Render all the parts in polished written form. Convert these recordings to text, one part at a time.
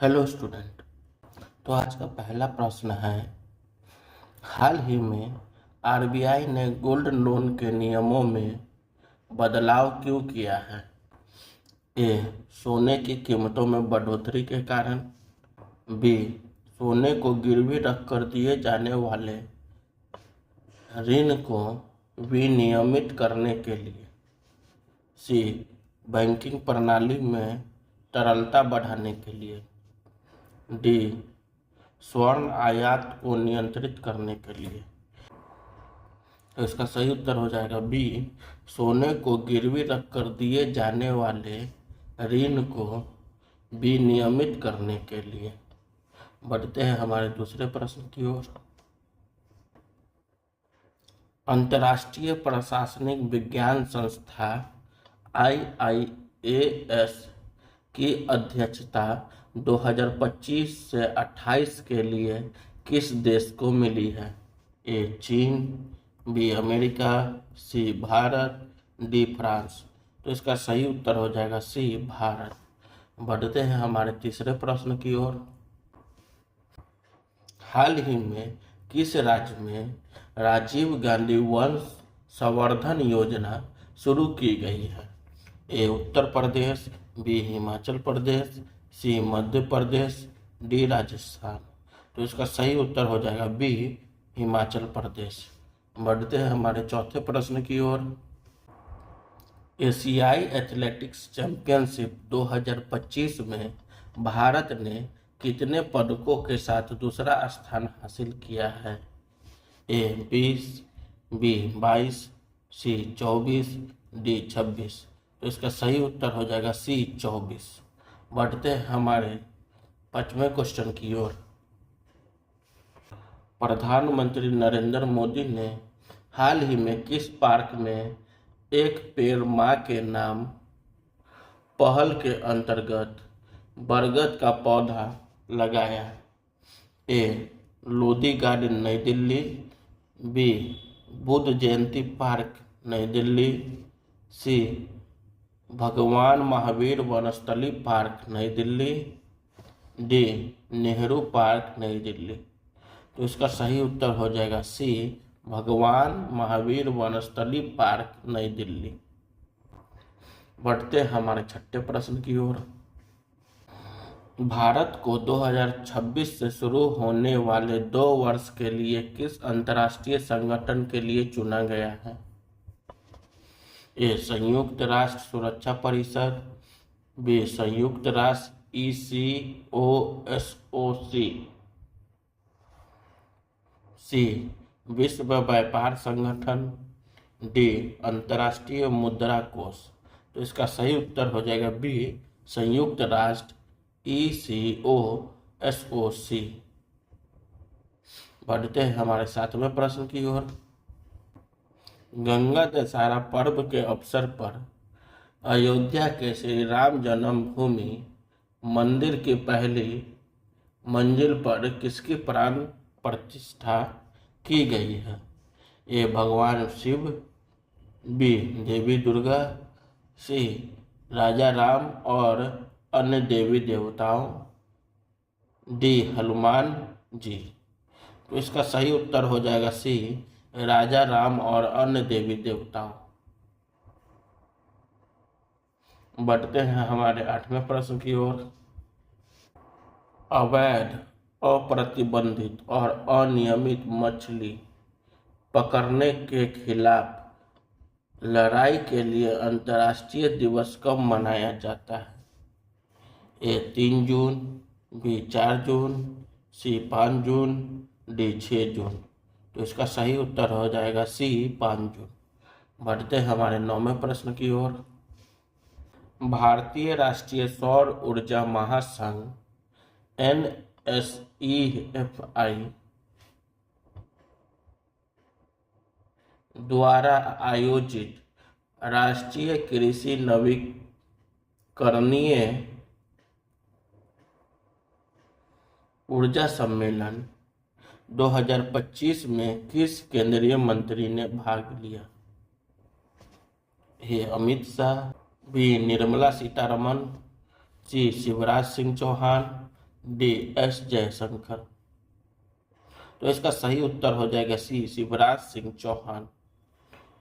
Hello student. तो आज का पहला प्रश्न है, हाल ही में आरबीआई ने गोल्ड लोन के नियमों में बदलाव क्यों किया है? ए. सोने की कीमतों में बढ़ोतरी के कारण। बी. सोने को गिरवी रखकर दिए जाने वाले ऋण को विनियमित करने के लिए। सी. बैंकिंग प्रणाली में तरलता बढ़ाने के लिए। डी. स्वर्ण आयात को नियंत्रित करने के लिए। तो इसका सही उत्तर हो जाएगा बी. सोने को गिरवी रखकर दिए जाने वाले ऋण को विनियमित करने के लिए। बढ़ते हैं हमारे दूसरे प्रश्न की ओर। अंतर्राष्ट्रीय प्रशासनिक विज्ञान संस्था IIAS की अध्यक्षता 2025 से 28 के लिए किस देश को मिली है? ए. चीन, बी. अमेरिका, सी. भारत, डी. फ्रांस। तो इसका सही उत्तर हो जाएगा सी. भारत। बढ़ते हैं हमारे तीसरे प्रश्न की ओर। हाल ही में किस राज्य में राजीव गांधी वंश संवर्धन योजना शुरू की गई है? ए. उत्तर प्रदेश, बी. हिमाचल प्रदेश, सी. मध्य प्रदेश, डी. राजस्थान। तो इसका सही उत्तर हो जाएगा बी. हिमाचल प्रदेश। बढ़ते हैं हमारे चौथे प्रश्न की ओर। एशियाई एथलेटिक्स चैंपियनशिप 2025 में भारत ने कितने पदकों के साथ दूसरा स्थान हासिल किया है? ए. 20, बी. 22, सी. 24, डी. 26। तो इसका सही उत्तर हो जाएगा सी. 24। बढ़ते हैं हमारे पांचवें क्वेश्चन की ओर। प्रधानमंत्री नरेंद्र मोदी ने हाल ही में किस पार्क में एक पेड़ मां के नाम पहल के अंतर्गत बरगद का पौधा लगाया? ए. लोधी गार्डन नई दिल्ली, बी. बुद्ध जयंती पार्क नई दिल्ली, सी. भगवान महावीर वनस्थली पार्क नई दिल्ली, डी. नेहरू पार्क नई दिल्ली। तो इसका सही उत्तर हो जाएगा सी. भगवान महावीर वनस्थली पार्क नई दिल्ली। बढ़ते हमारे छठे प्रश्न की ओर। भारत को 2026 से शुरू होने वाले 2 वर्ष के लिए किस अंतर्राष्ट्रीय संगठन के लिए चुना गया है? ए. संयुक्त राष्ट्र सुरक्षा परिषद, बी. संयुक्त राष्ट्र ECOSOC, सी. विश्व व्यापार संगठन, डी. अंतर्राष्ट्रीय मुद्रा कोष। तो इसका सही उत्तर हो जाएगा बी. संयुक्त राष्ट्र ECOSOC। बढ़ते हैं हमारे सातवें प्रश्न की ओर। गंगा दशहरा पर्व के अवसर पर अयोध्या के श्री राम जन्मभूमि मंदिर की पहली मंजिल पर किसकी प्राण प्रतिष्ठा की गई है? ए. भगवान शिव, बी. देवी दुर्गा, सी. राजा राम और अन्य देवी देवताओं, डी. हनुमान जी। तो इसका सही उत्तर हो जाएगा सी. राजा राम और अन्य देवी देवताओं। बढ़ते हैं हमारे आठवें प्रश्न की ओर। अवैध, अप्रतिबंधित और अनियमित मछली पकड़ने के खिलाफ लड़ाई के लिए अंतर्राष्ट्रीय दिवस कब मनाया जाता है? ए. 3 जून, बी. 4 जून, सी. 5 जून, डी. 6 जून। तो इसका सही उत्तर हो जाएगा सी. 5 जून। बढ़ते हैं हमारे 9वें प्रश्न की ओर। भारतीय राष्ट्रीय सौर ऊर्जा महासंघ NSEFI द्वारा आयोजित राष्ट्रीय कृषि नवीकरणीय ऊर्जा सम्मेलन 2025 में किस केंद्रीय मंत्री ने भाग लिया? A. Amit Shah, B. Nirmala Sitharaman, C. Shivraj Singh Chouhan, D S Jaishankar. तो इसका सही उत्तर हो जाएगा सी शिवराज सिंह चौहान।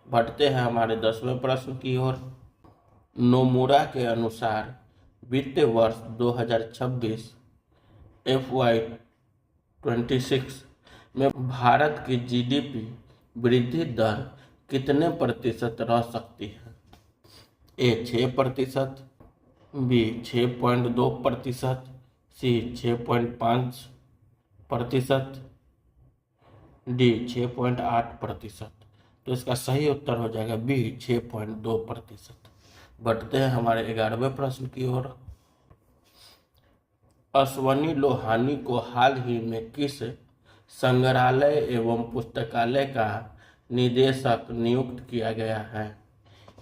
बढ़ते हैं हमारे 10वें प्रश्न की ओर। नोमुरा के अनुसार वित्तीय वर्ष 2026 FY26 में भारत की जीडीपी वृद्धि दर कितने प्रतिशत रह सकती है? ए 6%, बी 6.2%, सी 6.5%, डी 6.8%। तो इसका सही उत्तर हो जाएगा बी 6.2%। बढ़ते हैं हमारे 11वें प्रश्न की ओर। अश्वनी लोहानी को हाल ही में किस संग्रहालय एवं पुस्तकालय का निदेशक नियुक्त किया गया है?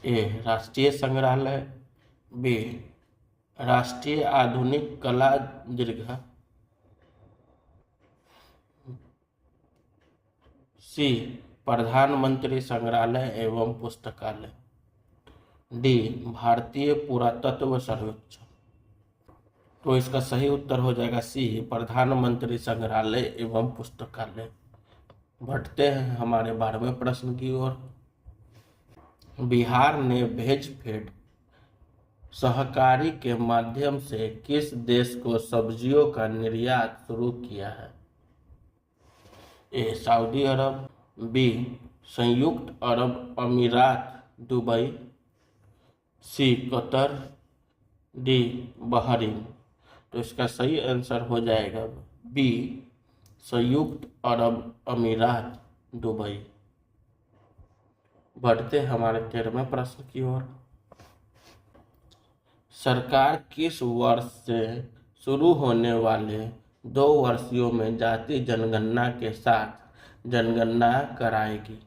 ए राष्ट्रीय संग्रहालय, बी राष्ट्रीय आधुनिक कला दीर्घ, सी प्रधानमंत्री संग्रहालय एवं पुस्तकालय, डी भारतीय पुरातत्व सर्वेक्षण। तो इसका सही उत्तर हो जाएगा सी प्रधानमंत्री संग्रहालय एवं पुस्तकालय। बढ़ते हैं हमारे 12वें प्रश्न की ओर। बिहार ने भेज फेड सहकारी के माध्यम से किस देश को सब्जियों का निर्यात शुरू किया है? ए सऊदी अरब, बी संयुक्त अरब अमीरात दुबई, सी कतर, डी बहरीन। तो इसका सही आंसर हो जाएगा बी संयुक्त अरब अमीरात दुबई। बढ़ते हमारे 13वें प्रश्न की ओर। सरकार किस वर्ष से शुरू होने वाले 2 वर्षीयों में जाति जनगणना के साथ जनगणना कराएगी?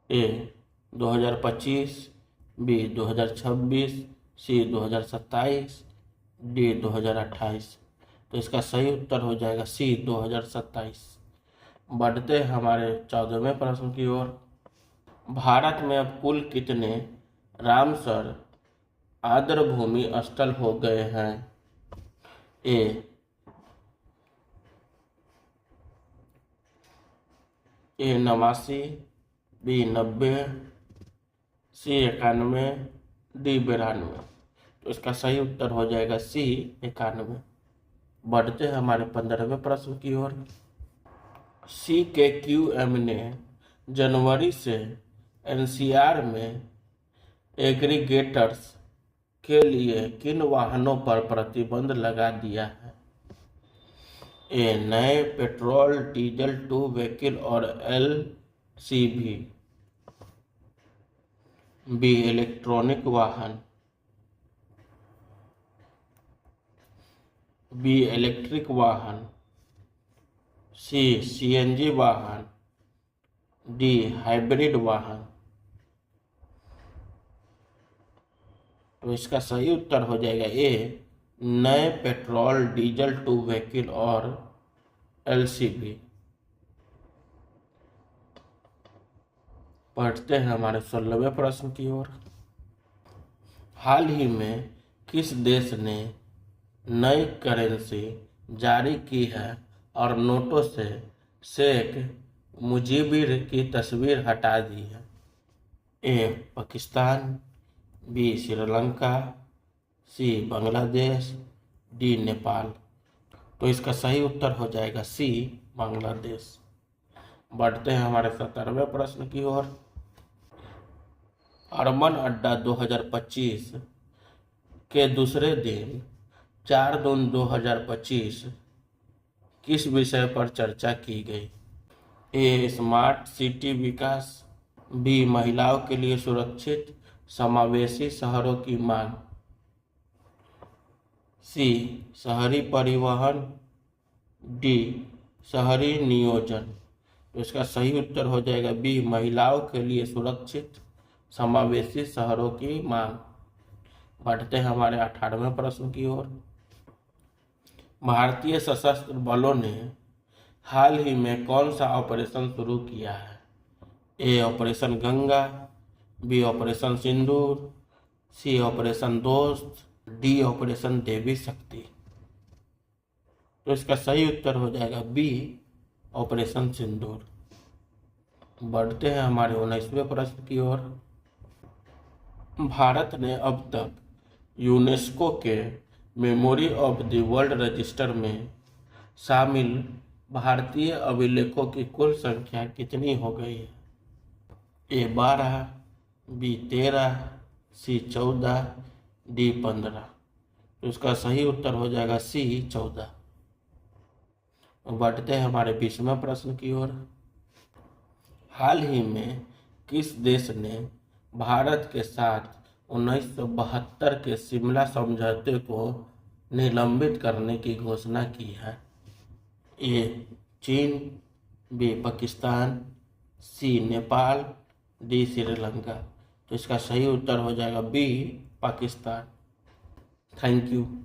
ए 2025, बी 2026, सी 2027, डी 2028। तो इसका सही उत्तर हो जाएगा सी 2027। बढ़ते हमारे 14वें प्रश्न की ओर। भारत में अब कुल कितने रामसर आर्द्रभूमि स्थल हो गए हैं? ए 89, बी 90, सी 91, डी 92। तो इसका सही उत्तर हो जाएगा सी 91। बढ़ते हैं हमारे 15वें प्रश्न की ओर। CKQM ने जनवरी से NCR में एग्रीगेटर्स के लिए किन वाहनों पर प्रतिबंध लगा दिया है? ए नए पेट्रोल डीजल 2 व्हीकल और LCV, बी इलेक्ट्रॉनिक वाहन, बी इलेक्ट्रिक वाहन, सी CNG वाहन, डी हाइब्रिड वाहन। तो इसका सही उत्तर हो जाएगा ए नए पेट्रोल डीजल 2 व्हीकल और LCV। पढ़ते हैं हमारे 16वें प्रश्न की ओर। हाल ही में किस देश ने नई करेंसी जारी की है और नोटों से शेख मुजीबिर की तस्वीर हटा दी है? ए पाकिस्तान, बी श्रीलंका, सी बांग्लादेश, डी नेपाल। तो इसका सही उत्तर हो जाएगा सी बांग्लादेश। बढ़ते हैं हमारे 17वें प्रश्न की ओर। अर्बन अड्डा 2025 के दूसरे दिन 4/2/2025 किस विषय पर चर्चा की गई? ए स्मार्ट सिटी विकास, बी महिलाओं के लिए सुरक्षित समावेशी शहरों की मांग, सी शहरी परिवहन, डी शहरी नियोजन। तो इसका सही उत्तर हो जाएगा बी महिलाओं के लिए सुरक्षित समावेशी शहरों की मांग। बढ़ते हैं हमारे 18वें प्रश्न की ओर। भारतीय सशस्त्र बलों ने हाल ही में कौन सा ऑपरेशन शुरू किया है? ए ऑपरेशन गंगा, बी ऑपरेशन सिंदूर, सी ऑपरेशन दोस्त, डी ऑपरेशन देवी शक्ति। तो इसका सही उत्तर हो जाएगा बी ऑपरेशन सिंदूर। बढ़ते हैं हमारे 19वें प्रश्न की ओर। भारत ने अब तक यूनेस्को के memory of the world register में शामिल भारतीय अभिलेखों की कुल संख्या कितनी हो गई है? ए 12, बी 13, सी 14, डी 15। तो इसका सही उत्तर हो जाएगा सी 14। बढ़ते हैं हमारे 20वें प्रश्न की ओर। हाल ही में किस देश ने भारत के साथ 1972 के शिमला समझौते को निलंबित करने की घोषणा की है? ए चीन, बी पाकिस्तान, सी नेपाल, डी श्रीलंका। तो इसका सही उत्तर हो जाएगा बी पाकिस्तान। Thank you.